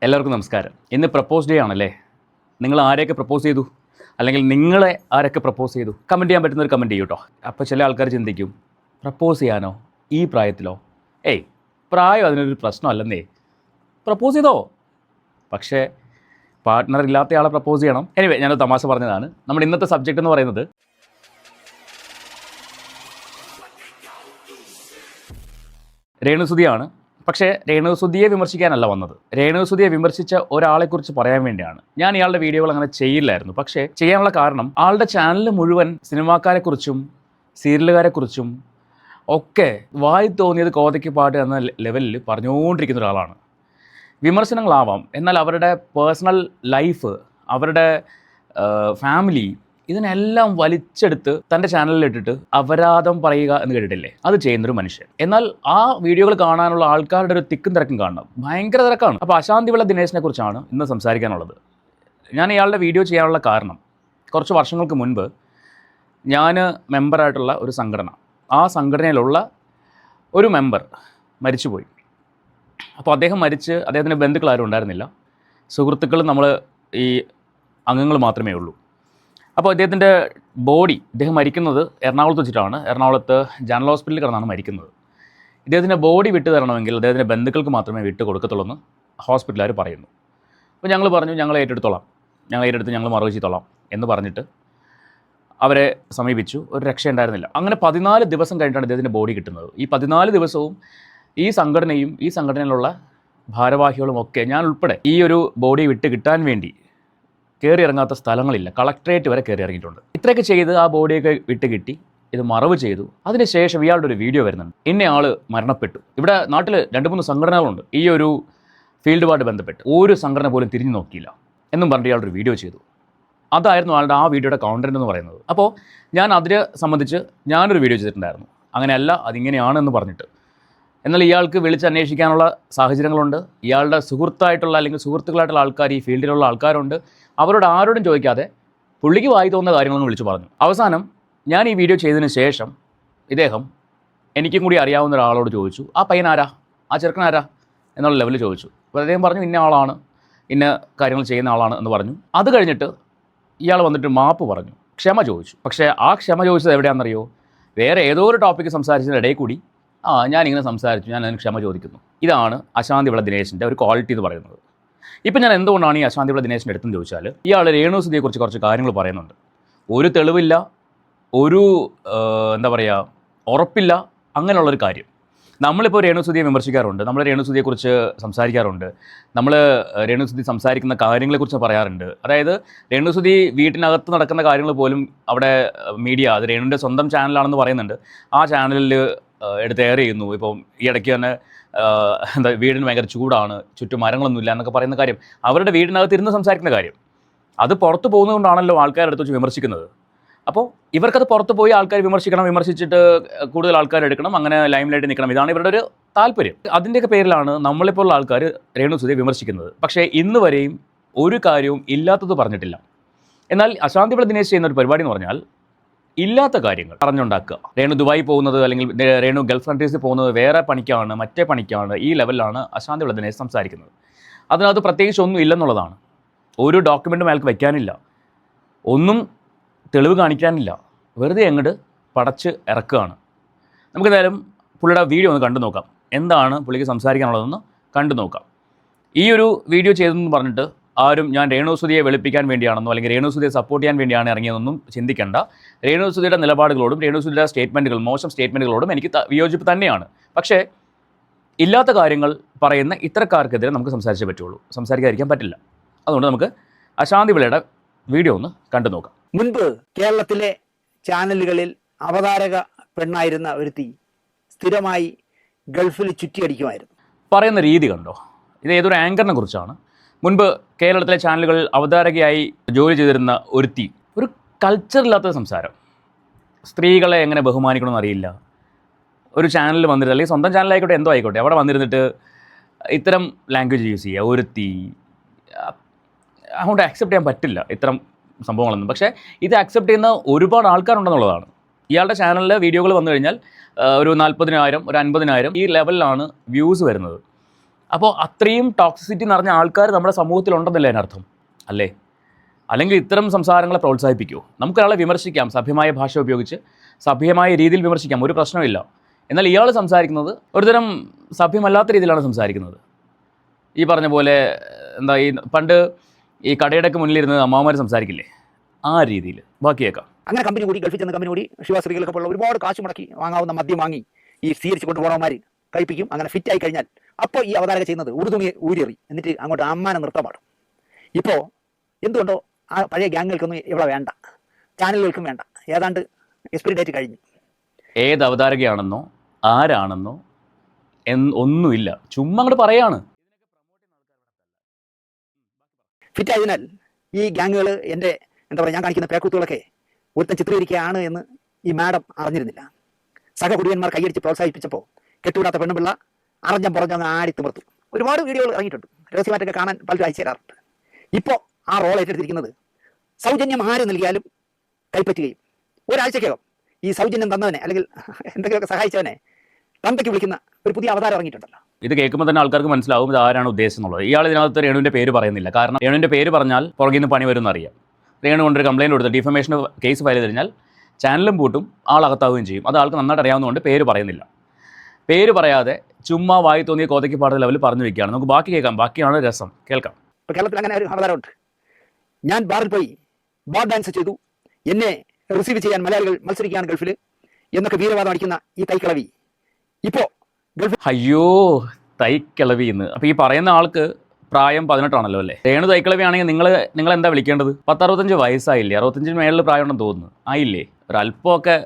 എല്ലാവർക്കും നമസ്കാരം. ഇന്ന് പ്രപ്പോസ് ഡേ ആണല്ലേ? നിങ്ങൾ ആരെയൊക്കെ പ്രപ്പോസ് ചെയ്തു? അല്ലെങ്കിൽ നിങ്ങളെ ആരൊക്കെ പ്രപ്പോസ് ചെയ്തു? കമൻറ്റ് ചെയ്യാൻ പറ്റുന്നൊരു കമൻറ്റ് ചെയ്യൂ കേട്ടോ. അപ്പോൾ ചില ആൾക്കാർ ചിന്തിക്കും, പ്രപ്പോസ് ചെയ്യാനോ ഈ പ്രായത്തിലോ? ഏയ്, പ്രായം അതിനൊരു പ്രശ്നമല്ലെന്നേ. പ്രപ്പോസ് ചെയ്തോ, പക്ഷേ പാർട്ട്ണർ ഇല്ലാത്തയാളെ പ്രപ്പോസ് ചെയ്യണം. എനിവേ, ഞാനൊരു തമാശ പറഞ്ഞതാണ്. നമ്മുടെ ഇന്നത്തെ സബ്ജക്റ്റ് എന്ന് പറയുന്നത് രേണുസുതിയാണ്. പക്ഷേ രേണുസുതിയെ വിമർശിക്കാനല്ല വന്നത്. രേണുസുതിയെ വിമർശിച്ച ഒരാളെക്കുറിച്ച് പറയാൻ വേണ്ടിയാണ്. ഞാൻ ഇയാളുടെ വീഡിയോകൾ അങ്ങനെ ചെയ്യില്ലായിരുന്നു. പക്ഷേ ചെയ്യാനുള്ള കാരണം, ആളുടെ ചാനൽ മുഴുവൻ സിനിമാക്കാരെക്കുറിച്ചും സീരിയലുകാരെക്കുറിച്ചും ഒക്കെ വായി തോന്നിയത് കോതയ്ക്ക് പാട്ട് എന്ന ലെവലിൽ പറഞ്ഞുകൊണ്ടിരിക്കുന്ന ഒരാളാണ്. വിമർശനങ്ങളാവാം, എന്നാൽ അവരുടെ പേഴ്സണൽ ലൈഫ്, അവരുടെ ഫാമിലി, ഇതിനെല്ലാം വലിച്ചെടുത്ത് തൻ്റെ ചാനലിൽ ഇട്ടിട്ട് അപരാധം പറയുക എന്ന് കേട്ടിട്ടില്ലേ? അത് ചെയ്യുന്നൊരു മനുഷ്യൻ. എന്നാൽ ആ വീഡിയോകൾ കാണാനുള്ള ആൾക്കാരുടെ ഒരു തിക്കും തിരക്കും കാണണം, ഭയങ്കര തിരക്കാണ്. അപ്പോൾ അശാന്തിവിള ദിനേശിനെ കുറിച്ചാണ് ഇന്ന് സംസാരിക്കാനുള്ളത്. ഞാൻ ഇയാളുടെ വീഡിയോ ചെയ്യാനുള്ള കാരണം, കുറച്ച് വർഷങ്ങൾക്ക് മുൻപ് ഞാൻ മെമ്പറായിട്ടുള്ള ഒരു സംഘടന, ആ സംഘടനയിലുള്ള ഒരു മെമ്പർ മരിച്ചുപോയി. അപ്പോൾ അദ്ദേഹം മരിച്ച് അദ്ദേഹത്തിൻ്റെ ബന്ധുക്കളാരും ഉണ്ടായിരുന്നില്ല. സുഹൃത്തുക്കൾ, നമ്മൾ ഈ അംഗങ്ങൾ മാത്രമേ ഉള്ളൂ. അപ്പോൾ അദ്ദേഹത്തിൻ്റെ ബോഡി, ഇദ്ദേഹം മരിക്കുന്നത് എറണാകുളത്ത് വെച്ചിട്ടാണ്. എറണാകുളത്ത് ജനറൽ ഹോസ്പിറ്റലിൽ കിടന്നാണ് മരിക്കുന്നത്. ഇദ്ദേഹത്തിൻ്റെ ബോഡി വിട്ടു തരണമെങ്കിൽ അദ്ദേഹത്തിൻ്റെ ബന്ധുക്കൾക്ക് മാത്രമേ വിട്ട് കൊടുക്കത്തുള്ളൂ എന്ന് ഹോസ്പിറ്റലുകാർ പറയുന്നു. അപ്പോൾ ഞങ്ങൾ പറഞ്ഞു, ഞങ്ങൾ ഏറ്റെടുത്തോളാം, ഞങ്ങൾ മറവ് ചെയ്തോളാം എന്ന് പറഞ്ഞിട്ട് അവരെ സമീപിച്ചു. ഒരു രക്ഷ ഉണ്ടായിരുന്നില്ല. അങ്ങനെ 14 ദിവസം കഴിഞ്ഞിട്ടാണ് ഇദ്ദേഹത്തിൻ്റെ ബോഡി കിട്ടുന്നത്. ഈ 14 ദിവസവും ഈ സംഘടനയും ഈ സംഘടനയിലുള്ള ഭാരവാഹികളും ഒക്കെ, ഞാൻ ഉൾപ്പെടെ, ഈ ഒരു ബോഡി വിട്ട് കിട്ടാൻ വേണ്ടി കയറി ഇറങ്ങാത്ത സ്ഥലങ്ങളില്ല. കളക്ട്രേറ്റ് വരെ കയറി ഇറങ്ങിയിട്ടുണ്ട്. ഇത്രയൊക്കെ ചെയ്ത് ആ ബോഡിയൊക്കെ വിട്ട് കിട്ടി, ഇത് മറവ് ചെയ്തു. അതിനുശേഷം ഇയാളുടെ ഒരു വീഡിയോ വരുന്നുണ്ട്. ഇന്നയാൾ മരണപ്പെട്ടു. ഇവിടെ നാട്ടിൽ 2-3 സംഘടനകളുണ്ട് ഈ ഒരു ഫീൽഡുമായിട്ട് ബന്ധപ്പെട്ട്. ഒരു സംഘടന പോലും തിരിഞ്ഞു നോക്കിയില്ല എന്നും പറഞ്ഞിട്ട് ഇയാളൊരു വീഡിയോ ചെയ്തു. അതായിരുന്നു ആളുടെ ആ വീഡിയോയുടെ കോണ്ടന്റ് എന്ന് പറയുന്നത്. അപ്പോൾ ഞാൻ അതിനെ സംബന്ധിച്ച് ഞാനൊരു വീഡിയോ ചെയ്തിട്ടുണ്ടായിരുന്നു. അങ്ങനെയല്ല, അതിങ്ങനെയാണെന്ന് പറഞ്ഞിട്ട്. എന്നാൽ ഇയാൾക്ക് വിളിച്ചന്വേഷിക്കാനുള്ള സാഹചര്യങ്ങളുണ്ട്. ഇയാളുടെ സുഹൃത്തായിട്ടുള്ള അല്ലെങ്കിൽ സുഹൃത്തുക്കളായിട്ടുള്ള ആൾക്കാർ, ഈ ഫീൽഡിലുള്ള ആൾക്കാരുണ്ട്. അവരോട് ആരോടും ചോദിക്കാതെ പുള്ളിക്ക് വായി തോന്നുന്ന കാര്യങ്ങളൊന്നും വിളിച്ചു പറഞ്ഞു. അവസാനം ഞാൻ ഈ വീഡിയോ ചെയ്തതിന് ശേഷം ഇദ്ദേഹം എനിക്കും കൂടി അറിയാവുന്ന ഒരാളോട് ചോദിച്ചു, ആ പയ്യൻ ആരാ, ആ ചെറുക്കൻ ആരാ എന്നുള്ള ലെവലിൽ ചോദിച്ചു. അപ്പോൾ അദ്ദേഹം പറഞ്ഞു, ഇന്ന ആളാണ്, ഇന്ന കാര്യങ്ങൾ ചെയ്യുന്ന ആളാണ് എന്ന് പറഞ്ഞു. അത് കഴിഞ്ഞിട്ട് ഇയാൾ വന്നിട്ട് മാപ്പ് പറഞ്ഞു, ക്ഷമ ചോദിച്ചു. പക്ഷേ ആ ക്ഷമ ചോദിച്ചത് എവിടെയാണെന്നറിയോ? വേറെ ഏതോ ഒരു ടോപ്പിക്ക് സംസാരിച്ചതിൻ്റെ ഇടയിൽ കൂടി ഞാനിങ്ങനെ സംസാരിച്ചു, ഞാൻ അതിന് ക്ഷമ ചോദിക്കുന്നു. ഇതാണ് അശാന്തിവിള ദിനേശിൻ്റെ ഒരു ക്വാളിറ്റി എന്ന് പറയുന്നത്. ഇപ്പം ഞാൻ എന്തുകൊണ്ടാണ് ഈ അശാന്തിവിള ദിനേശിൻ്റെ അടുത്തെന്ന് ചോദിച്ചാൽ, ഇയാൾ രേണുസുതിയെക്കുറിച്ച് കുറച്ച് കാര്യങ്ങൾ പറയുന്നുണ്ട്. ഒരു തെളിവില്ല, ഒരു എന്താ പറയുക, ഉറപ്പില്ല, അങ്ങനെയുള്ളൊരു കാര്യം. നമ്മളിപ്പോൾ രേണുസുതിയെ വിമർശിക്കാറുണ്ട്, നമ്മൾ രേണുസുതിയെക്കുറിച്ച് സംസാരിക്കാറുണ്ട്, നമ്മൾ രേണുസുതി സംസാരിക്കുന്ന കാര്യങ്ങളെക്കുറിച്ച് പറയാറുണ്ട്. അതായത് രേണുസുതി വീട്ടിനകത്ത് നടക്കുന്ന കാര്യങ്ങൾ പോലും അവിടെ മീഡിയ, അത് രേണുവിൻ്റെ സ്വന്തം ചാനലാണെന്ന് പറയുന്നുണ്ട്, ആ ചാനലിൽ എടുത്ത് എയർ ചെയ്യുന്നു. ഇപ്പം ഈ ഇടയ്ക്ക് തന്നെ വീടിന് ഭയങ്കര ചൂടാണ്, ചുറ്റും മരങ്ങളൊന്നുമില്ല എന്നൊക്കെ പറയുന്ന കാര്യം, അവരുടെ വീടിനകത്ത് ഇരുന്ന് സംസാരിക്കുന്ന കാര്യം, അത് പുറത്ത് പോകുന്നതുകൊണ്ടാണല്ലോ ആൾക്കാരുടെ അടുത്ത് വെച്ച് വിമർശിക്കുന്നത്. അപ്പോൾ ഇവർക്കത് പുറത്ത് പോയി ആൾക്കാർ വിമർശിക്കണം, വിമർശിച്ചിട്ട് കൂടുതൽ ആൾക്കാർ എടുക്കണം, അങ്ങനെ ലൈം ലൈറ്റ് നിൽക്കണം, ഇതാണ് ഇവരുടെ ഒരു താല്പര്യം. അതിൻ്റെയൊക്കെ പേരിലാണ് നമ്മളിപ്പോഴുള്ള ആൾക്കാർ രേണുസുതിയെ വിമർശിക്കുന്നത്. പക്ഷേ ഇന്ന് വരെയും ഒരു കാര്യവും ഇല്ലാത്തത് പറഞ്ഞിട്ടില്ല. എന്നാൽ അശാന്തിവിള ദിനേശ് ചെയ്യുന്ന ഒരു പരിപാടി എന്ന് പറഞ്ഞാൽ, ഇല്ലാത്ത കാര്യങ്ങൾ പറഞ്ഞുണ്ടാക്കുക. രേണു ദുബായി പോകുന്നത്, അല്ലെങ്കിൽ രേണു ഗൾഫ് കൺട്രീസിൽ പോകുന്നത് വേറെ പണിക്കാണ്, മറ്റേ പണിക്കാണ്, ഈ ലെവലിലാണ് അശാന്തിവിള ദിനേശ് സംസാരിക്കുന്നത്. അതിനകത്ത് പ്രത്യേകിച്ച് ഒന്നും ഇല്ലെന്നുള്ളതാണ്. ഒരു ഡോക്യുമെൻറ്റും അയാൾക്ക് വയ്ക്കാനില്ല, ഒന്നും തെളിവ് കാണിക്കാനില്ല, വെറുതെ അങ്ങോട്ട് പടച്ച് ഇറക്കുകയാണ്. നമുക്ക് എന്തായാലും പുള്ളിയുടെ വീഡിയോ ഒന്ന് കണ്ടു നോക്കാം, എന്താണ് പുള്ളിക്ക് സംസാരിക്കാനുള്ളതെന്ന് കണ്ടു നോക്കാം. ഈ ഒരു വീഡിയോ ചെയ്തതെന്ന് പറഞ്ഞിട്ട് ആരും ഞാൻ രേണുസുതിയെ വെളുപ്പിക്കാൻ വേണ്ടിയാണെന്നോ അല്ലെങ്കിൽ രേണുസുതിയെ സപ്പോർട്ട് ചെയ്യാൻ വേണ്ടിയാണ് ഇറങ്ങിയതെന്നൊന്നും ചിന്തിക്കേണ്ട. രേണുസുതിയുടെ നിലപാടുകളോടും രേണുസുതിയുടെ സ്റ്റേറ്റ്മെൻറ്റുകൾ, മോശം സ്റ്റേറ്റ്മെൻറ്റുകളോടും എനിക്ക് വിയോജിപ്പ് തന്നെയാണ്. പക്ഷേ ഇല്ലാത്ത കാര്യങ്ങൾ പറയുന്ന ഇത്തരക്കാർക്കെതിരെ നമുക്ക് സംസാരിച്ചേ പറ്റുള്ളൂ, സംസാരിക്കാതിരിക്കാൻ പറ്റില്ല. അതുകൊണ്ട് നമുക്ക് അശാന്തിവിളയുടെ വീഡിയോ ഒന്ന് കണ്ടു നോക്കാം. മുൻപ് കേരളത്തിലെ ചാനലുകളിൽ അവതാരക പെണ്ണായിരുന്ന ഒരുത്തി സ്ഥിരമായി ഗൾഫിൽ ചുറ്റിയടിക്കുമായിരുന്നു. പറയുന്ന രീതി കണ്ടോ? ഇത് ഏതൊരു ആങ്കറിനെ കുറിച്ചാണ്. മുൻപ് കേരളത്തിലെ ചാനലുകളിൽ അവതാരകയായി ജോലി ചെയ്തിരുന്ന ഒരുത്തി, ഒരു കൾച്ചറില്ലാത്ത സംസാരം, സ്ത്രീകളെ എങ്ങനെ ബഹുമാനിക്കണമെന്ന് അറിയില്ല. ഒരു ചാനലിൽ വന്നിട്ട്, അല്ലെങ്കിൽ സ്വന്തം ചാനലായിക്കോട്ടെ, എന്തോ ആയിക്കോട്ടെ, അവിടെ വന്നിരുന്നിട്ട് ഇത്തരം ലാംഗ്വേജ് യൂസ് ചെയ്യുക, ഒരുത്തി, അതുകൊണ്ട് ആക്സെപ്റ്റ് ചെയ്യാൻ പറ്റില്ല ഇത്തരം സംഭവങ്ങളൊന്നും. പക്ഷേ ഇത് ആക്സെപ്റ്റ് ചെയ്യുന്ന ഒരുപാട് ആൾക്കാരുണ്ടെന്നുള്ളതാണ്. ഇയാളുടെ ചാനലിൽ വീഡിയോകൾ വന്നു കഴിഞ്ഞാൽ ഒരു 40,000, ഒരു 50,000 ഈ ലെവലിലാണ് വ്യൂസ് വരുന്നത്. അപ്പോൾ അത്രയും ടോക്സിസിറ്റി നിറഞ്ഞ ആൾക്കാർ നമ്മുടെ സമൂഹത്തിലുണ്ടെന്നല്ലേ അതിനർത്ഥം അല്ലേ? അല്ലെങ്കിൽ ഇത്തരം സംസാരങ്ങളെ പ്രോത്സാഹിപ്പിക്കുമോ? നമുക്കൊരാളെ വിമർശിക്കാം, സഭ്യമായ ഭാഷ ഉപയോഗിച്ച് സഭ്യമായ രീതിയിൽ വിമർശിക്കാം, ഒരു പ്രശ്നമില്ല. എന്നാൽ ഇയാൾ സംസാരിക്കുന്നത് ഒരുതരം സഭ്യമല്ലാത്ത രീതിയിലാണ് സംസാരിക്കുന്നത്. ഈ പറഞ്ഞ പോലെ എന്താ, ഈ പണ്ട് ഈ കടയുടെയൊക്കെ മുന്നിലിരുന്ന് അമ്മാവന്മാർ സംസാരിക്കില്ലേ, ആ രീതിയിൽ. ബാക്കി കേൾക്കാം. അങ്ങനെ കമ്പനി കൂടി, ഗൾഫിൽ ചെന്ന കമ്പനി കൂടി ശിവാശ്രീകളൊക്കെ പോലുള്ള ഒരുപാട് കാശ് മുടക്കി വാങ്ങാവുന്ന മദ്യം വാങ്ങി ഈ സ്വീകരിച്ച് കൊണ്ടുപോകണവന്മാർ കഴിപ്പിക്കും. അങ്ങനെ ഫിറ്റായി കഴിഞ്ഞാൽ അപ്പോൾ ഈ അവതാരക ചെയ്യുന്നത് ഉറുതുണി ഊരിയെറി എന്നിട്ട് അങ്ങോട്ട് അമ്മാനെ നിർത്താൻ പാടും. ഇപ്പോൾ എന്തുകൊണ്ടോ ആ പഴയ ഗ്യാങ്ങുകൾക്കൊന്നും ഇവിടെ വേണ്ട, ചാനലുകൾക്കും വേണ്ട, ഏതാണ്ട് എക്സ്പയറി ഡേറ്റ് കഴിഞ്ഞു. ഏത് അവതാരകയാണെന്നോ ആരാണെന്നോ ഒന്നുമില്ല, ചുമ്മാ അങ്ങോട്ട് പറയാണ്. ഫിറ്റായതിനാൽ ഈ ഗ്യാങ്ങുകൾ എൻ്റെ എന്താ പറയുക, ഞാൻ കാണിക്കുന്ന പേക്കൂത്തുകളൊക്കെ ഒരുത്തൻ ചിത്രീകരിക്കുകയാണ് എന്ന് ഈ മാഡം അറിഞ്ഞിരുന്നില്ല. സഹകുടിയന്മാർ കൈയടിച്ച് പ്രോത്സാഹിപ്പിച്ചപ്പോൾ കെട്ടുവിടാത്ത പെണ്ണുപിള്ള അറിഞ്ഞം പുറഞ്ഞങ്ങ് ആടി തിമിർത്തു. ഒരുപാട് വീഡിയോകൾ ഇറങ്ങിയിട്ടുണ്ട്, രഹസ്യമായിട്ടൊക്കെ കാണാൻ പലരും അയച്ചു തരാറുണ്ട്. ഇപ്പോൾ ആ റോൾ ഏറ്റെടുത്തിരിക്കുന്നത് സൗജന്യം ആര് നൽകിയാലും കൈപ്പറ്റുകയും ഒരാഴ്ചക്കകം ഈ സൗജന്യം തന്നവനെ അല്ലെങ്കിൽ എന്തെങ്കിലുമൊക്കെ സഹായിച്ചവനെ തന്തയ്ക്ക് വിളിക്കുന്ന ഒരു പുതിയ അവതാരം ഇറങ്ങിയിട്ടുണ്ടല്ലോ. ഇത് കേൾക്കുമ്പോൾ തന്നെ ആൾക്കാർക്ക് മനസ്സിലാവും ഇത് ആരാണ് ഉദ്ദേശം എന്നുള്ളത്. ഇയാൾ ഇതിനകത്ത് രേണുവിൻ്റെ പേര് പറയുന്നില്ല, കാരണം രേണുവിൻ്റെ പേര് പറഞ്ഞാൽ പുറകിൽ നിന്ന് പണി വരുമെന്ന് അറിയാം. രേണു കൊണ്ടൊരു കംപ്ലയിൻറ്റ് കൊടുത്ത് ഡിഫമേഷൻ കേസ് ഫയൽ ചെയ്ത് കഴിഞ്ഞാൽ ചാനലും പൂട്ടും, ആളകത്താവുകയും ചെയ്യും. അത് ആൾക്ക് നന്നായിട്ട് അറിയാവുന്നതുകൊണ്ട് പേര് പറയുന്നില്ല. പേര് പറയാതെ ചുമ്മാ വായി തോന്നിയ കോതയ്ക്ക് പാടുന്ന ലെവലിൽ പറഞ്ഞു വെക്കുകയാണ്. നമുക്ക് ബാക്കി കേൾക്കാം, ബാക്കിയാണ് രസം, കേൾക്കാം. ഇപ്പോൾ കേരളത്തിൽ അങ്ങനെ ഒരു അവതാരമുണ്ട്. ഞാൻ ബാറിൽ പോയി ബാർ ഡാൻസ് ചെയ്തു, എന്നെ റിസീവ് ചെയ്യാൻ മലയാളികൾ മത്സരിക്കുകയാണ് ഗൾഫിൽ എന്നൊക്കെ വീരവാദം അടിക്കുന്ന ഈ തൈക്കളവി ഇപ്പോൾ ഗൾഫിൽ. അയ്യോ, തൈക്കിളവി എന്ന്. അപ്പോൾ ഈ പറയുന്ന ആൾക്ക് പ്രായം 18 ആണല്ലോ അല്ലേ? രേണു തൈക്കിളവി ആണെങ്കിൽ നിങ്ങൾ എന്താ വിളിക്കേണ്ടത്? 10-65 വയസ്സായില്ലേ? 65 മേളിൽ പ്രായം ഉണ്ടെന്ന് തോന്നുന്നു, ആയില്ലേ? ഒരല്പമൊക്കെ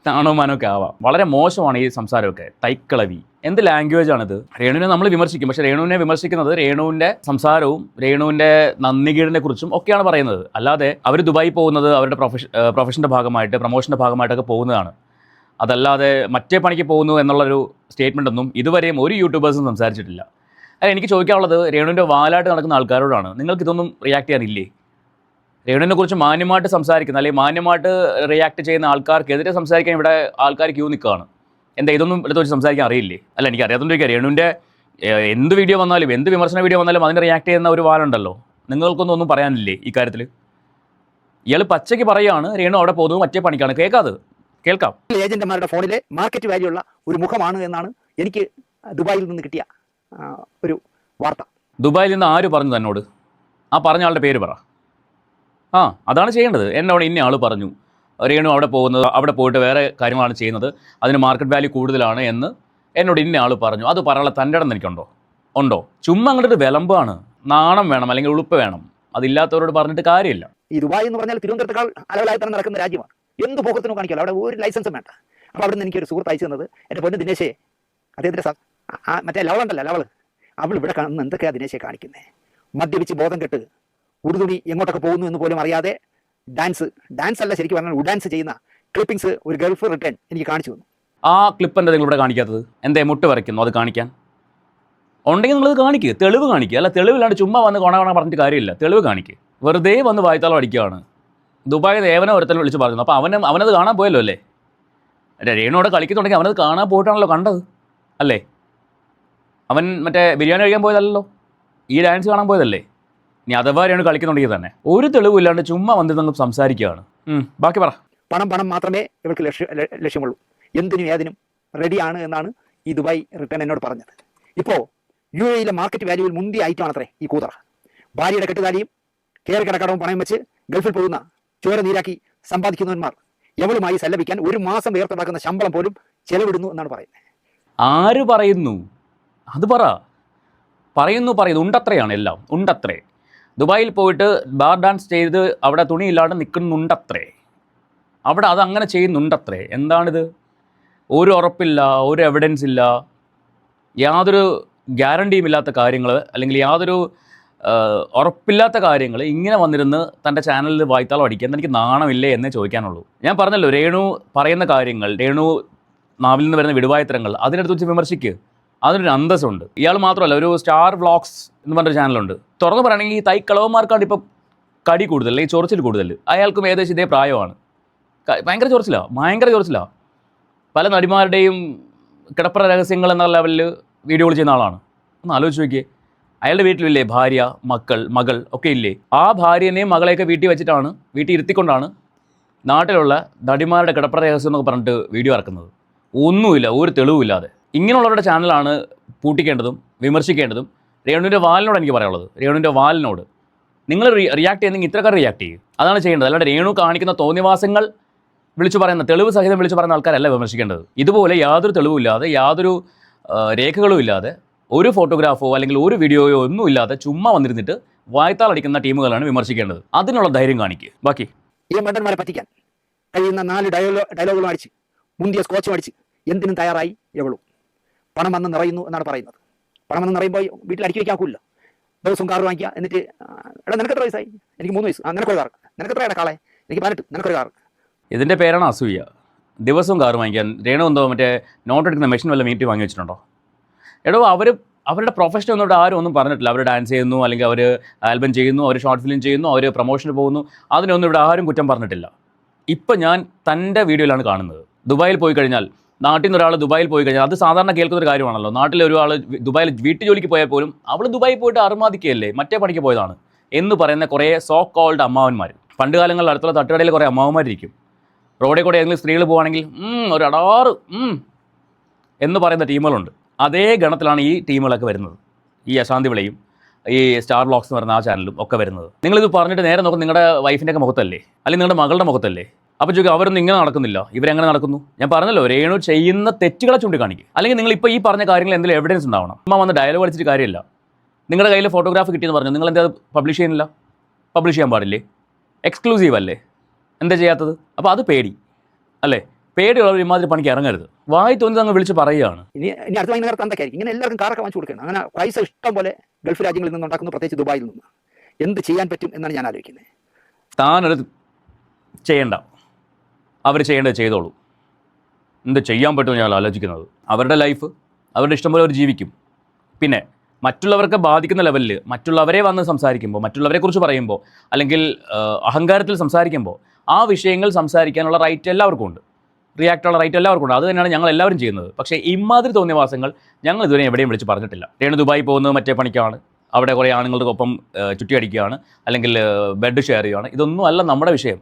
താണോ മാനൊക്കെ ആവാം. വളരെ മോശമാണ് ഈ സംസാരമൊക്കെ. തൈക്കിളവി എന്ത് ലാംഗ്വേജ് ആണിത്? രേണുവിനെ നമ്മൾ വിമർശിക്കും, പക്ഷേ രേണുവിനെ വിമർശിക്കുന്നത് രേണുവിൻ്റെ സംസാരവും രേണുവിൻ്റെ നന്ദികേടിനെ കുറിച്ചും ഒക്കെയാണ് പറയുന്നത്. അല്ലാതെ അവർ ദുബായി പോകുന്നത് അവരുടെ പ്രൊഫഷൻ്റെ ഭാഗമായിട്ട്, പ്രൊമോഷൻ്റെ ഭാഗമായിട്ടൊക്കെ പോകുന്നതാണ്. അതല്ലാതെ മറ്റേ പണിക്ക് പോകുന്നു എന്നുള്ളൊരു സ്റ്റേറ്റ്മെൻ്റ് ഒന്നും ഇതുവരെയും ഒരു യൂട്യൂബേഴ്സും സംസാരിച്ചിട്ടില്ല. അല്ല, എനിക്ക് ചോദിക്കാനുള്ളത് രേണുവിൻ്റെ വാലായിട്ട് നടക്കുന്ന ആൾക്കാരോടാണ്. നിങ്ങൾക്കിതൊന്നും റിയാക്ട് ചെയ്യാനില്ലേ? രേണുവിനെ കുറിച്ച് മാന്യമായിട്ട് സംസാരിക്കുന്ന അല്ലെങ്കിൽ മാന്യമായിട്ട് റിയാക്ട് ചെയ്യുന്ന ആൾക്കാർക്കെതിരെ സംസാരിക്കാൻ ഇവിടെ ആൾക്കാർ ക്യൂ നിൽക്കുകയാണ്. എന്താ ഇതൊന്നും എടുത്ത് വെച്ച് സംസാരിക്കാൻ അറിയില്ലേ? അല്ല, എനിക്ക് അറിയാത്തോണ്ടിരിക്കുക. രേണുവിൻ്റെ എന്ത് വീഡിയോ വന്നാലും, എന്ത് വിമർശന വീഡിയോ വന്നാലും അതിന് റിയാക്ട് ചെയ്യുന്ന ഒരു വാലുണ്ടല്ലോ. നിങ്ങൾക്കൊന്നും പറയാനില്ലേ ഈ കാര്യത്തിൽ? ഇയാൾ പച്ചയ്ക്ക് പറയുകയാണ് രേണു അവിടെ പോകുന്നത് മറ്റേ പണിക്കാണ്. കേൾക്കാം. ഏജന്റുമാരുടെ ഫോണിലെ മാർക്കറ്റ് വാല്യൂ ഉള്ള ഒരു മുഖമാണ് എന്നാണ് എനിക്ക് ദുബായിൽ നിന്ന് കിട്ടിയ ഒരു വാർത്ത. ദുബായിൽ നിന്ന് ആര് പറഞ്ഞു തന്നോട്? ആ പറഞ്ഞ ആളുടെ പേര് പറ. ആ, അതാണ് ചെയ്യേണ്ടത്. എന്നോട് ഇന്ന ആൾ പറഞ്ഞു രേണു അവിടെ പോകുന്നത്, അവിടെ പോയിട്ട് വേറെ കാര്യങ്ങളാണ് ചെയ്യുന്നത്, അതിന് മാർക്കറ്റ് വാല്യൂ കൂടുതലാണ് എന്ന് എന്നോട് ഇന്ന ആൾ പറഞ്ഞു. അത് പറയാനുള്ള തൻ്റെ ഇടം ഉണ്ടോ? ചുമ്മാ അങ്ങോട്ടൊരു വിളമ്പാണ്. നാണം വേണം, അല്ലെങ്കിൽ ഉളുപ്പ് വേണം. അതില്ലാത്തവരോട് പറഞ്ഞിട്ട് കാര്യമില്ല. ഈ ദുബായ് എന്ന് പറഞ്ഞാൽ തിരുവനന്തപുരത്തേക്കാൾ അലവലായി തന്നെ നടക്കുന്ന രാജ്യമാണ്. എന്ത് പോക്കത്തിനും കാണിക്കാമല്ലോ, അവിടെ ഒരു ലൈസൻസും വേണ്ട. അപ്പോൾ അവിടെ നിന്ന് എനിക്കൊരു സുഹൃത്ത് അയച്ചു തന്നത്, എൻ്റെ പൊന്ന് ദിനേശേ, അദ്ദേഹത്തിൻ്റെ മറ്റേ ലവളുണ്ടല്ലോ, ലവള്, അവൾ ഇവിടെ കാണുന്ന എന്തൊക്കെയാണ് ദിനേശെ കാണിക്കുന്നത്? മദ്യപിച്ച് ബോധം കെട്ട് ഉടുതുണി എങ്ങോട്ടൊക്കെ പോകുന്നു എന്ന് പോലും അറിയാതെ ഡാൻസ് അല്ല ശരിക്കും പറഞ്ഞാൽ ഡാൻസ് ചെയ്യുന്ന ക്ലിപ്പിംഗ്സ് ഒരു ഗൾഫ് റിട്ടേൺ എനിക്ക് കാണിച്ചു തന്നു. ആ ക്ലിപ്പ് എന്താ നിങ്ങളിവിടെ കാണിക്കാത്തത്? എന്തേ മുട്ട് വരയ്ക്കുന്നു? അത് കാണിക്കാൻ ഉണ്ടെങ്കിൽ നിങ്ങളത് കാണിക്കുക, തെളിവ് കാണിക്കുക. അല്ല, തെളിവില്ലാണ്ട് ചുമ്മാ വന്ന് കൊണ പറഞ്ഞിട്ട് കാര്യമില്ല. തെളിവ് കാണിക്കുക. വെറുതെ വന്ന് വായ്ത്താളം അടിക്കുകയാണ്. ദുബായിൽ ഏവനെ ഒരുത്തന്നെ വിളിച്ച് പറഞ്ഞു. അപ്പോൾ അവനത് കാണാൻ പോയല്ലോ അല്ലേ? രേണുവിടെ കളിക്കുന്നുണ്ടെങ്കിൽ അവനത് കാണാൻ പോയിട്ടാണല്ലോ കണ്ടത് അല്ലേ? അവൻ മറ്റേ ബിരിയാണി കഴിക്കാൻ പോയതല്ലോ, ഈ ഡാൻസ് കാണാൻ പോയതല്ലേ? ഇനി അഥവാ രേണു കളിക്കുന്നുണ്ടെങ്കിൽ തന്നെ ഒരു തെളിവില്ലാണ്ട് ചുമ്മാ വന്നിരുന്ന് സംസാരിക്കുകയാണ്. ബാക്കി പറ. പണം മാത്രമേ ഇവർക്ക് ലക്ഷ്യമുള്ളൂ, എന്തിനും ഏതിനും റെഡിയാണ് എന്നാണ് ഈ ദുബായ് റിട്ടേൺ എന്നോട് പറഞ്ഞത്. ഇപ്പോൾ UAE മാർക്കറ്റ് വാല്യൂവിൽ മുന്തിയ ഐറ്റമാണത്രേ ഈ കൂതറ. ഭാര്യയുടെ കെട്ടുതാലിയും കയറി കിടക്കടവും പണയം വെച്ച് ഗൾഫിൽ പോകുന്ന ചോര നീരാക്കി സമ്പാദിക്കുന്നവന്മാർ എവളുമായി സല്ലപിക്കാൻ ഒരു മാസം വേർത്തുണ്ടാക്കുന്ന ശമ്പളം പോലും ചെലവിടുന്നു എന്നാണ് പറയുന്നത്. ആര് പറയുന്നു? അത് പറയുന്നു. ഉണ്ടത്രയാണ്, എല്ലാം ഉണ്ടത്രേ. ദുബായിൽ പോയിട്ട് ബാർ ഡാൻസ് ചെയ്ത് അവിടെ തുണിയില്ലാണ്ട് നിൽക്കുന്നുണ്ടത്രേ. അവിടെ അതങ്ങനെ ചെയ്യുന്നുണ്ടത്രേ. എന്താണിത്? ഒരു ഉറപ്പില്ല, ഒരു എവിഡൻസ് ഇല്ല, യാതൊരു ഗ്യാരണ്ടിയും ഇല്ലാത്ത കാര്യങ്ങൾ, അല്ലെങ്കിൽ യാതൊരു ഉറപ്പില്ലാത്ത കാര്യങ്ങൾ ഇങ്ങനെ വന്നിരുന്ന് തൻ്റെ ചാനലിൽ വായ്ത്താളം അടിക്കാൻ എനിക്ക് നാണമില്ലേ എന്നേ ചോദിക്കാനുള്ളൂ. ഞാൻ പറഞ്ഞല്ലോ, രേണു പറയുന്ന കാര്യങ്ങൾ, രേണു നാവിൽ നിന്ന് വരുന്ന വിടുവായത്തരങ്ങൾ അതിനടുത്ത് വെച്ച് വിമർശിക്കുക. അതിനൊരു അന്തസ്സുണ്ട്. ഇയാൾ മാത്രമല്ല, ഒരു സ്റ്റാർ വ്ളോഗ്സ് എന്ന് പറഞ്ഞൊരു ചാനലുണ്ട്. തുറന്ന് പറയുകയാണെങ്കിൽ ഈ തൈക്കളവന്മാർക്കാണ് ഇപ്പോൾ കടി കൂടുതൽ, അല്ലെങ്കിൽ ചൊറിച്ചിൽ കൂടുതൽ. അയാൾക്കും ഏകദേശം ഇതേ പ്രായമാണ്. ഭയങ്കര ചൊറിച്ചിലാണ്. പല നടിമാരുടെയും കിടപ്പറ രഹസ്യങ്ങൾ എന്ന ലെവലിൽ വീഡിയോകൾ ചെയ്യുന്ന ആളാണ്. ഒന്ന് ആലോചിച്ച് നോക്കിയേ. അയാളുടെ വീട്ടിലില്ലേ ഭാര്യ, മകൾ ഒക്കെ ഇല്ലേ? ആ ഭാര്യനെയും മകളെയൊക്കെ വീട്ടിൽ വെച്ചിട്ടാണ്, വീട്ടിൽ ഇരുത്തിക്കൊണ്ടാണ് നാട്ടിലുള്ള നടിമാരുടെ കിടപ്പറ രഹസ്യം എന്നൊക്കെ പറഞ്ഞിട്ട് വീഡിയോ ഇറക്കുന്നത്. ഒന്നുമില്ല, ഒരു തെളിവുമില്ലാതെ. ഇങ്ങനെയുള്ളവരുടെ ചാനലാണ് പൂട്ടിക്കേണ്ടതും വിമർശിക്കേണ്ടതും. രേണുവിൻ്റെ വാലിനോട് എനിക്ക് പറയാനുള്ളത്, രേണുവിൻ്റെ വാലിനോട് നിങ്ങൾ റിയാക്ട് ചെയ്യുന്നെങ്കിൽ ഇത്രക്കാർ റിയാക്ട് ചെയ്യും. അതാണ് ചെയ്യേണ്ടത്. അല്ലാണ്ട് രേണു കാണിക്കുന്ന തോന്നിവാസങ്ങൾ വിളിച്ചു പറയുന്ന, തെളിവ് സഹിതം വിളിച്ചു പറയുന്ന ആൾക്കാരല്ല വിമർശിക്കേണ്ടത്. ഇതുപോലെ യാതൊരു തെളിവുമില്ലാതെ, യാതൊരു രേഖകളും ഇല്ലാതെ, ഒരു ഫോട്ടോഗ്രാഫോ അല്ലെങ്കിൽ ഒരു വീഡിയോയോ ഒന്നും ഇല്ലാതെ ചുമ്മാ വന്നിരുന്നിട്ട് വായ്ത്താളടിക്കുന്ന ടീമുകളാണ് വിമർശിക്കേണ്ടത്. അതിനുള്ള ധൈര്യം കാണിക്കുക. ബാക്കി ഈ മണ്ടന്മാരെ പറ്റിക്കാൻ കഴിയുന്ന 4 ഡയലോഗുകളും അടിച്ച്, മുന്തിയ സ്കോച്ചും അടിച്ച് എന്തിനും തയ്യാറായി എവളും. പണം വന്ന് നിറയുന്നു എന്നാണ് പറയുന്നത്. പണം വന്ന് നിറയുമ്പോൾ വീട്ടിൽ അടുക്കി വയ്ക്കാക്കൂല്ല. ദിവസവും കാർ വാങ്ങിക്കുക. എന്നിട്ട് എടാ നിനക്ക് എത്ര വയസ്സായി? എനിക്ക് 3 വയസ്സ്. നിനക്കൊരു കാർ. നിനക്ക് എത്ര കാളെ? എനിക്ക് 18. നിനക്കൊരു കാർ. ഇതിൻ്റെ പേരാണ് അസൂയ. ദിവസവും കാർ വാങ്ങിക്കാൻ രേണു എന്തോ മറ്റേ നോട്ട് എടുക്കുന്ന മെഷീൻ വല്ല മീറ്റ് വാങ്ങി വെച്ചിട്ടുണ്ടോ? എടോ അവരുടെ പ്രൊഫഷൻ ഒന്നും ഇവിടെ ആരും ഒന്നും പറഞ്ഞിട്ടില്ല. അവർ ഡാൻസ് ചെയ്യുന്നു, അല്ലെങ്കിൽ അവർ ആൽബം ചെയ്യുന്നു, അവർ ഷോർട്ട് ഫിലിം ചെയ്യുന്നു, അവർ പ്രൊമോഷന് പോകുന്നു, അതിനൊന്നും ഇവിടെ ആരും കുറ്റം പറഞ്ഞിട്ടില്ല. ഇപ്പം ഞാൻ തൻ്റെ വീഡിയോയിലാണ് കാണുന്നത്. ദുബായിൽ പോയി കഴിഞ്ഞാൽ, നാട്ടിൽ നിന്ന് ഒരാൾ ദുബായിൽ പോയി കഴിഞ്ഞാൽ അത് സാധാരണ കേൾക്കുന്നൊരു കാര്യമാണല്ലോ. നാട്ടിലെ ഒരാൾ ദുബായിൽ വീട്ടു ജോലിക്ക് പോയാൽ പോലും അവൾ ദുബായിൽ പോയിട്ട് അറുമാദിക്കുകയല്ലേ, മറ്റേ പണിക്ക് പോയതാണ് എന്ന് പറയുന്ന കുറേ സോ കോൾഡ് അമ്മാവന്മാർ. പണ്ട് കാലങ്ങളിൽ അടുത്തുള്ള തട്ടുകടയിൽ കുറേ അമ്മാവന്മാരിരിക്കും. റോഡിൽ കൂടെ ഏതെങ്കിലും സ്ത്രീകൾ പോവുകയാണെങ്കിൽ ഒരു അടാറ് എന്ന് പറയുന്ന ടീമുകളുണ്ട്. അതേ ഗണത്തിലാണ് ഈ ടീമുകളൊക്കെ വരുന്നത്. ഈ അശാന്തി വിളയും ഈ സ്റ്റാർ വ്ളോഗ്സ് എന്ന് പറയുന്ന ആ ചാനലും ഒക്കെ വരുന്നത്. നിങ്ങളിത് പറഞ്ഞിട്ട് നേരെ നോക്കും നിങ്ങളുടെ വൈഫിൻ്റെ ഒക്കെ മുഖത്തല്ലേ, അല്ലെങ്കിൽ നിങ്ങളുടെ മകളുടെ മുഖത്തല്ലേ? അപ്പോൾ ചോദിക്കും അവരൊന്നും ഇങ്ങനെ നടക്കുന്നില്ല, ഇവരെങ്ങനെ നടക്കുന്നു? ഞാൻ പറഞ്ഞല്ലോ, രേണു ചെയ്യുന്ന തെറ്റുകളെ ചൂണ്ടിക്കാണിക്കുക. അല്ലെങ്കിൽ നിങ്ങൾ ഇപ്പോൾ ഈ പറഞ്ഞ കാര്യങ്ങൾ എന്തെങ്കിലും എവിഡൻസ് ഉണ്ടാവണം. അമ്മ വന്ന് ഡയലോഗ് അടിച്ചിട്ട് കാര്യമില്ല. നിങ്ങളുടെ കയ്യിൽ ഫോട്ടോഗ്രാഫ് കിട്ടിയെന്ന് പറഞ്ഞു, നിങ്ങൾ എന്താ പബ്ലിഷ് ചെയ്യുന്നില്ല? പബ്ലിഷ് ചെയ്യാൻ പാടില്ലേ? എക്സ്ക്ലൂസീവ് അല്ലേ? എന്താ ചെയ്യാത്തത്? അപ്പോൾ അത് പേടി അല്ലേ? പേടിയുള്ളവർ ഇമാതിരി പണിക്ക് ഇറങ്ങരുത്. വായി തോന്നി അങ്ങ് വിളിച്ച് പറയുകയാണ്. ഇനി അടുത്ത വൈകുന്നേരം എന്തൊക്കെയായിരിക്കും? ഇങ്ങനെ എല്ലാവർക്കും കാറൊക്കെ വാങ്ങിച്ചു കൊടുക്കണം. അങ്ങനെ പൈസ ഇഷ്ടം പോലെ ഗൾഫ് രാജ്യങ്ങളിൽ നിന്ന് ഉണ്ടാക്കുന്നു, പ്രത്യേകിച്ച് ദുബായിൽ നിന്ന്. എന്ത് ചെയ്യാൻ പറ്റും എന്നാണ് ഞാൻ ആലോചിക്കുന്നത്. താനത് ചെയ്യണ്ട, അവർ ചെയ്യേണ്ടത് ചെയ്തോളൂ. എന്ത് ചെയ്യാൻ പറ്റുമെന്ന് ഞാൻ ആലോചിക്കുന്നത്. അവരുടെ ലൈഫ് അവരുടെ ഇഷ്ടം പോലെ അവർ ജീവിക്കും. പിന്നെ മറ്റുള്ളവർക്ക് ബാധിക്കുന്ന ലെവലിൽ മറ്റുള്ളവരെ വന്ന് സംസാരിക്കുമ്പോൾ, മറ്റുള്ളവരെക്കുറിച്ച് പറയുമ്പോൾ, അല്ലെങ്കിൽ അഹങ്കാരത്തിൽ സംസാരിക്കുമ്പോൾ ആ വിഷയങ്ങൾ സംസാരിക്കാനുള്ള റൈറ്റ് എല്ലാവർക്കും ഉണ്ട്, റിയാക്റ്റുള്ള റൈറ്റ് എല്ലാവർക്കും ഉണ്ട്. അത് തന്നെയാണ് ഞങ്ങൾ എല്ലാവരും ചെയ്യുന്നത്. പക്ഷേ ഇമാതിരി തോന്നിയവാസങ്ങൾ ഞങ്ങൾ ഇതുവരെ എവിടെയും വിളിച്ച് പറഞ്ഞിട്ടില്ല. രേണു ദുബായി പോകുന്നത് മറ്റേ പണിക്കാണ്, അവിടെ കുറേ ആണുങ്ങളുടെ ഒപ്പം ചുറ്റിയടിക്കുകയാണ്, അല്ലെങ്കിൽ ബെഡ് ഷെയർ ചെയ്യുകയാണ്. ഇതൊന്നും അല്ല നമ്മുടെ വിഷയം.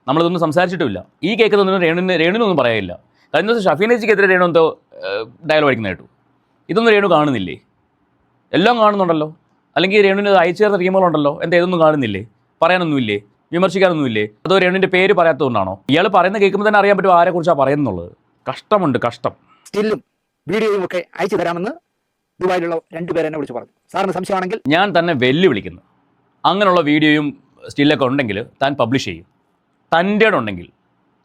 നമ്മളിതൊന്നും സംസാരിച്ചിട്ടുമില്ല. ഈ കേൾക്കുന്നതൊന്നും രേണുവിനൊന്നും പറയാനില്ല. കഴിഞ്ഞ ദിവസം ഷഫീനേജിക്കെതിരെ രേണു എന്തോ ഡയലോഗ് അടിക്കുന്ന കേട്ടു. ഇതൊന്നും രേണു കാണുന്നില്ലേ? എല്ലാം കാണുന്നുണ്ടല്ലോ. അല്ലെങ്കിൽ രേണുവിന് അയച്ചു ചേർന്ന ടീമുകളുണ്ടല്ലോ, എന്താ ഇതൊന്നും കാണുന്നില്ലേ? പറയാനൊന്നുമില്ലേ? വിമർശിക്കാനൊന്നുമില്ലേ? അതോ രേണുവിൻ്റെ പേര് പറയാത്തതുകൊണ്ടാണോ? ഇയാൾ പറയുന്ന കേൾക്കുമ്പോൾ തന്നെ അറിയാൻ പറ്റും ആരെക്കുറിച്ചാണ് പറയുന്നുള്ളത്. കഷ്ടമുണ്ട്, കഷ്ടം. സ്റ്റില്ലും വീഡിയോയും ഒക്കെ അയച്ചു തരാമെന്ന് ദുബായിലുള്ള 2 പേരെ എന്നെ വിളിച്ച് പറഞ്ഞു. സാറിന് സംശയമാണെങ്കിൽ ഞാൻ തന്നെ വെല്ലുവിളിക്കുന്നു. അങ്ങനെയുള്ള വീഡിയോയും സ്റ്റില്ലൊക്കെ ഉണ്ടെങ്കിൽ താൻ പബ്ലിഷ് ചെയ്യും. തൻ്റെ ഉണ്ടെങ്കിൽ,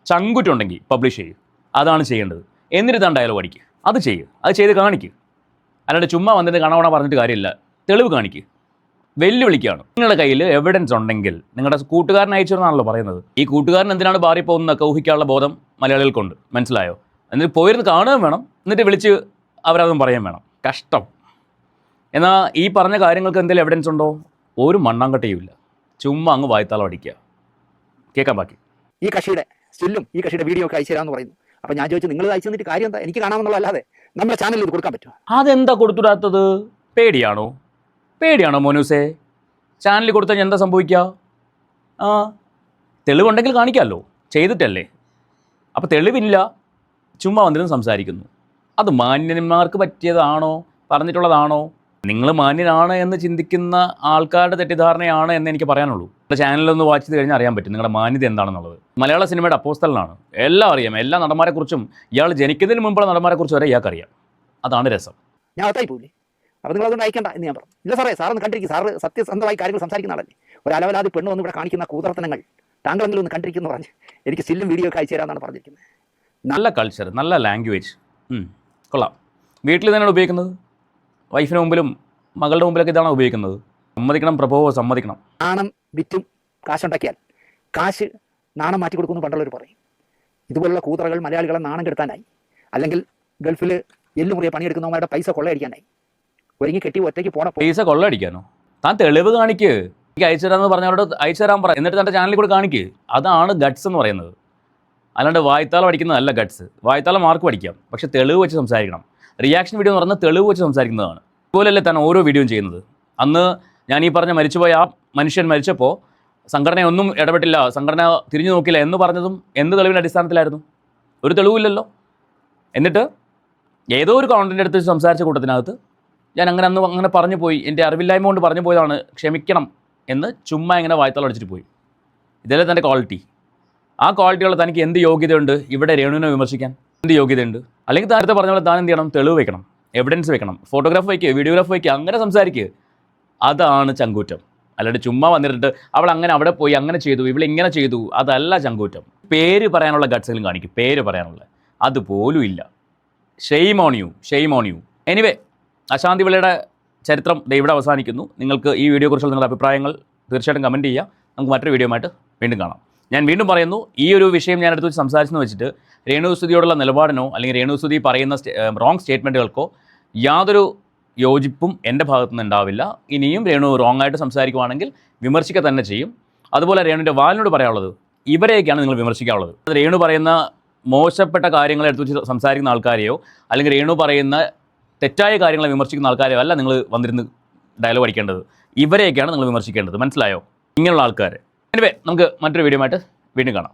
ചങ്കുറ്റുണ്ടെങ്കിൽ പബ്ലിഷ് ചെയ്യും. അതാണ് ചെയ്യേണ്ടത്. എന്നിട്ട് താൻ ഡയലോഗ് അടിക്കുക. അത് ചെയ്യുക, അത് ചെയ്ത് കാണിക്കുക. അല്ലാണ്ട് ചുമ്മാ വന്നിട്ട് കാണാൻ പറഞ്ഞിട്ട് കാര്യമില്ല. തെളിവ് കാണിക്കുക. വെല്ലുവിളിക്കുകയാണ്. നിങ്ങളുടെ കയ്യിൽ എവിഡൻസ് ഉണ്ടെങ്കിൽ, നിങ്ങളുടെ കൂട്ടുകാരൻ അയച്ചിരുന്നാണല്ലോ പറയുന്നത്. ഈ കൂട്ടുകാരൻ എന്തിനാണ് ബാറി പോകുന്നതൊക്കെ ഊഹിക്കാനുള്ള ബോധം മലയാളികൾക്കുണ്ട്. മനസ്സിലായോ? എന്നിട്ട് പോയിരുന്ന് കാണുകയും വേണം, എന്നിട്ട് വിളിച്ച് അവരതും പറയാൻ വേണം. കഷ്ടം. എന്നാൽ ഈ പറഞ്ഞ കാര്യങ്ങൾക്ക് എന്തെങ്കിലും എവിഡൻസ് ഉണ്ടോ? ഒരു മണ്ണാങ്കട്ടയുമില്ല. ചുമ്മാ അങ്ങ് വായ്ത്താളം അടിക്കുക. കേൾക്കാൻ ബാക്കി. ഈ കക്ഷിയുടെ സ്റ്റില്ലും ഈ കക്ഷിയുടെ വീഡിയോ ഒക്കെ അയച്ചു തരാമെന്ന് പറയുന്നു. അപ്പോൾ ഞാൻ ചോദിച്ചു, നിങ്ങൾ അയച്ചു തന്നിട്ട് കാര്യം എന്താ? എനിക്ക് കാണാമെന്നുള്ളതല്ലാതെ നമ്മുടെ ചാനലിൽ ഇത് കൊടുക്കാൻ പറ്റുമോ? അതെന്താ കൊടുത്തുവിടാത്തത്? പേടിയാണോ? പേടിയാണോ മോനൂസേ? ചാനലിൽ കൊടുത്താൽ എന്താ സംഭവിക്കുക? തെളിവുണ്ടെങ്കിൽ കാണിക്കാമല്ലോ, ചെയ്തിട്ടല്ലേ. അപ്പോൾ തെളിവില്ല, ചുമ്മാ വന്നിരുന്ന് സംസാരിക്കുന്നു. അത് മാന്യന്മാർക്ക് പറ്റിയതാണോ? പറഞ്ഞിട്ടുള്ളതാണോ? നിങ്ങൾ മാന്യനാണ് എന്ന് ചിന്തിക്കുന്ന ആൾക്കാരുടെ തെറ്റിദ്ധാരണയാണ് എന്ന് എനിക്ക് പറയാനുള്ളൂ. എൻ്റെ ചാനലൊന്ന് വാച്ച് ചെയ്ത് കഴിഞ്ഞാൽ അറിയാൻ പറ്റും നിങ്ങളുടെ മാന്യത എന്താണെന്നുള്ളത്. മലയാള സിനിമയുടെ അപ്പോസ്തലനാണ്. എല്ലാം അറിയാം. എല്ലാ നടന്മാരെക്കുറിച്ചും, ഇയാൾ ജനിക്കുന്നതിന് മുമ്പുള്ള നടന്മാരെക്കുറിച്ച് വരെ ഇയാൾക്കറിയാം. അതാണ് രസം. ഞാൻ അകത്തായി പോയില്ലേ? അപ്പോൾ നിങ്ങൾ അതുകൊണ്ട് അയക്കണ്ട എന്ന് ഞാൻ പറഞ്ഞു. ഇല്ല സാറേ, സാറൊന്ന് കണ്ടിരിക്കും. സാറ് സത്യസന്ധമായി കാര്യങ്ങൾ സംസാരിക്കുന്ന ആളല്ലേ. ഒരു അലവലാതി പെണ്ണ് വന്ന് ഇവിടെ കാണിക്കുന്ന കൂതർത്തനങ്ങൾ താങ്കളെങ്കിലും ഒന്ന് കണ്ടിരിക്കുന്നു പറഞ്ഞ് എനിക്ക് സ്റ്റില്ലും വീഡിയോ ഒക്കെ അയച്ചു തരാമെന്നാണ് പറഞ്ഞിരിക്കുന്നത്. നല്ല കൾച്ചർ, നല്ല ലാംഗ്വേജ്, കൊള്ളാം. വീട്ടിൽ തന്നെയാണ് ഉപയോഗിക്കുന്നത്. വൈഫിന് മുമ്പിലും മകളുടെ മുമ്പിലൊക്കെ ഇതാണ് ഉപയോഗിക്കുന്നത്. സമ്മതിക്കണം പ്രഭോ, സമ്മതിക്കണം. നാണം വിറ്റും കാശുണ്ടാക്കിയാൽ കാശ് നാണം മാറ്റി കൊടുക്കുമെന്ന് പണ്ടുള്ളവർ പറയും. ഇതുപോലുള്ള കൂതറകൾ മലയാളികളെ നാണം കെടുത്താനായി, അല്ലെങ്കിൽ ഗൾഫിൽ എല്ലുമുറിയെ പണിയെടുക്കുന്നവന്മാരുടെ പൈസ കൊള്ളയടിക്കാനായി ഒരുങ്ങി കെട്ടി ഒറ്റയ്ക്ക് പോണ പൈസ കൊള്ളയടിക്കാനോ? താൻ തെളിവ് കാണിക്ക്. എനിക്ക് അയച്ചു തരാമെന്ന് പറഞ്ഞവരോട് അയച്ചു തരാൻ പറ. എന്നിട്ട് തൻ്റെ ചാനലിൽ കൂടെ കാണിക്ക്. അതാണ് ഗട്ട്സ് എന്ന് പറയുന്നത്. അല്ലാണ്ട് വായ്ത്താളം അടിക്കുന്നതല്ല ഗട്ട്സ്. വായ്ത്താളം മാർക്ക് പഠിക്കാം, പക്ഷെ തെളിവ് വെച്ച് സംസാരിക്കണം. റിയാക്ഷൻ വീഡിയോ എന്ന് പറഞ്ഞാൽ തെളിവ് വെച്ച് സംസാരിക്കുന്നതാണ്. അതുപോലെയല്ലേ താൻ ഓരോ വീഡിയോയും ചെയ്യുന്നത്. അന്ന് ഞാൻ ഈ പറഞ്ഞ മരിച്ചുപോയ ആ മനുഷ്യൻ മരിച്ചപ്പോൾ സംഘടനയൊന്നും ഇടപെട്ടില്ല, സംഘടന തിരിഞ്ഞു നോക്കില്ല എന്ന് പറഞ്ഞതും എന്ത് തെളിവിൻ്റെ അടിസ്ഥാനത്തിലായിരുന്നു? ഒരു തെളിവില്ലല്ലോ. എന്നിട്ട് ഏതോ ഒരു കോണ്ടന്റ് എടുത്ത് സംസാരിച്ച കൂട്ടത്തിനകത്ത് ഞാൻ അങ്ങനെ പറഞ്ഞു പോയി, എൻ്റെ അറിവില്ലായ്മ കൊണ്ട് പറഞ്ഞു പോയതാണ്, ക്ഷമിക്കണം എന്ന് ചുമ്മാ ഇങ്ങനെ വായ്ത്തളടിച്ചിട്ട് പോയി. ഇതല്ലേ തൻ്റെ ക്വാളിറ്റി? ആ ക്വാളിറ്റിയുള്ള തനിക്ക് എന്ത് യോഗ്യതയുണ്ട് ഇവിടെ രേണുവിനെ വിമർശിക്കാൻ? എന്ത് യോഗ്യതയുണ്ട്? അല്ലെങ്കിൽ താരത്തെ പറഞ്ഞ പോലെ താൻ എന്ത് ചെയ്യണം? തെളിവ് വെക്കണം, എവിഡൻസ് വെക്കണം, ഫോട്ടോഗ്രാഫ് വയ്ക്കുക, വീഡിയോഗ്രാഫ് വയ്ക്കുക, അങ്ങനെ സംസാരിക്കുക. അതാണ് ചങ്കൂറ്റം. അല്ലാണ്ട് ചുമ്മാ വന്നിട്ട് അവൾ അങ്ങനെ അവിടെ പോയി അങ്ങനെ ചെയ്തു, ഇവളിങ്ങനെ ചെയ്തു, അതല്ല ചങ്കൂറ്റം. പേര് പറയാനുള്ള ഗട്ട്സെങ്കിലും കാണിക്കും, പേര് പറയാനുള്ള. അതുപോലും ഇല്ല. Shame on you, shame on you. Anyway, Ashanti പിള്ളയുടെ ചരിത്രം ഇവിടെ അവസാനിക്കുന്നു. നിങ്ങൾക്ക് ഈ വീഡിയോയെക്കുറിച്ചുള്ള നിങ്ങളുടെ അഭിപ്രായങ്ങൾ തീർച്ചയായിട്ടും കമൻറ്റ് ചെയ്യുക. നമുക്ക് മറ്റൊരു വീഡിയോയുമായിട്ട് വീണ്ടും കാണാം. ഞാൻ വീണ്ടും പറയുന്നു, ഈ ഒരു വിഷയം ഞാൻ എടുത്ത് വെച്ച് സംസാരിച്ചെന്ന് വെച്ചിട്ട് രേണുസുതിയോടുള്ള നിലപാടിനോ അല്ലെങ്കിൽ രേണുസുതി പറയുന്ന റോങ് സ്റ്റേറ്റ്മെൻറ്റുകൾക്കോ യാതൊരു യോജിപ്പും എൻ്റെ ഭാഗത്തുനിന്ന് ഉണ്ടാവില്ല. ഇനിയും രേണു റോങ് ആയിട്ട് സംസാരിക്കുവാണെങ്കിൽ വിമർശിക്കുക തന്നെ ചെയ്യും. അതുപോലെ രേണുവിൻ്റെ വാലിനോട് പറയാനുള്ളത്, ഇവരെയൊക്കെയാണ് നിങ്ങൾ വിമർശിക്കാനുള്ളത്. രേണു പറയുന്ന മോശപ്പെട്ട കാര്യങ്ങൾ എടുത്ത് വെച്ച് സംസാരിക്കുന്ന ആൾക്കാരെയോ അല്ലെങ്കിൽ രേണു പറയുന്ന തെറ്റായ കാര്യങ്ങളെ വിമർശിക്കുന്ന ആൾക്കാരെയോ അല്ല നിങ്ങൾ വന്നിരുന്ന് ഡയലോഗ് അടിക്കേണ്ടത്. ഇവരെയൊക്കെയാണ് നിങ്ങൾ വിമർശിക്കേണ്ടത്. മനസ്സിലായോ? ഇങ്ങനെയുള്ള ആൾക്കാർ. എനിവേ, നമുക്ക് മറ്റൊരു വീഡിയോ ആയിട്ട് വീണ്ടും കാണാം.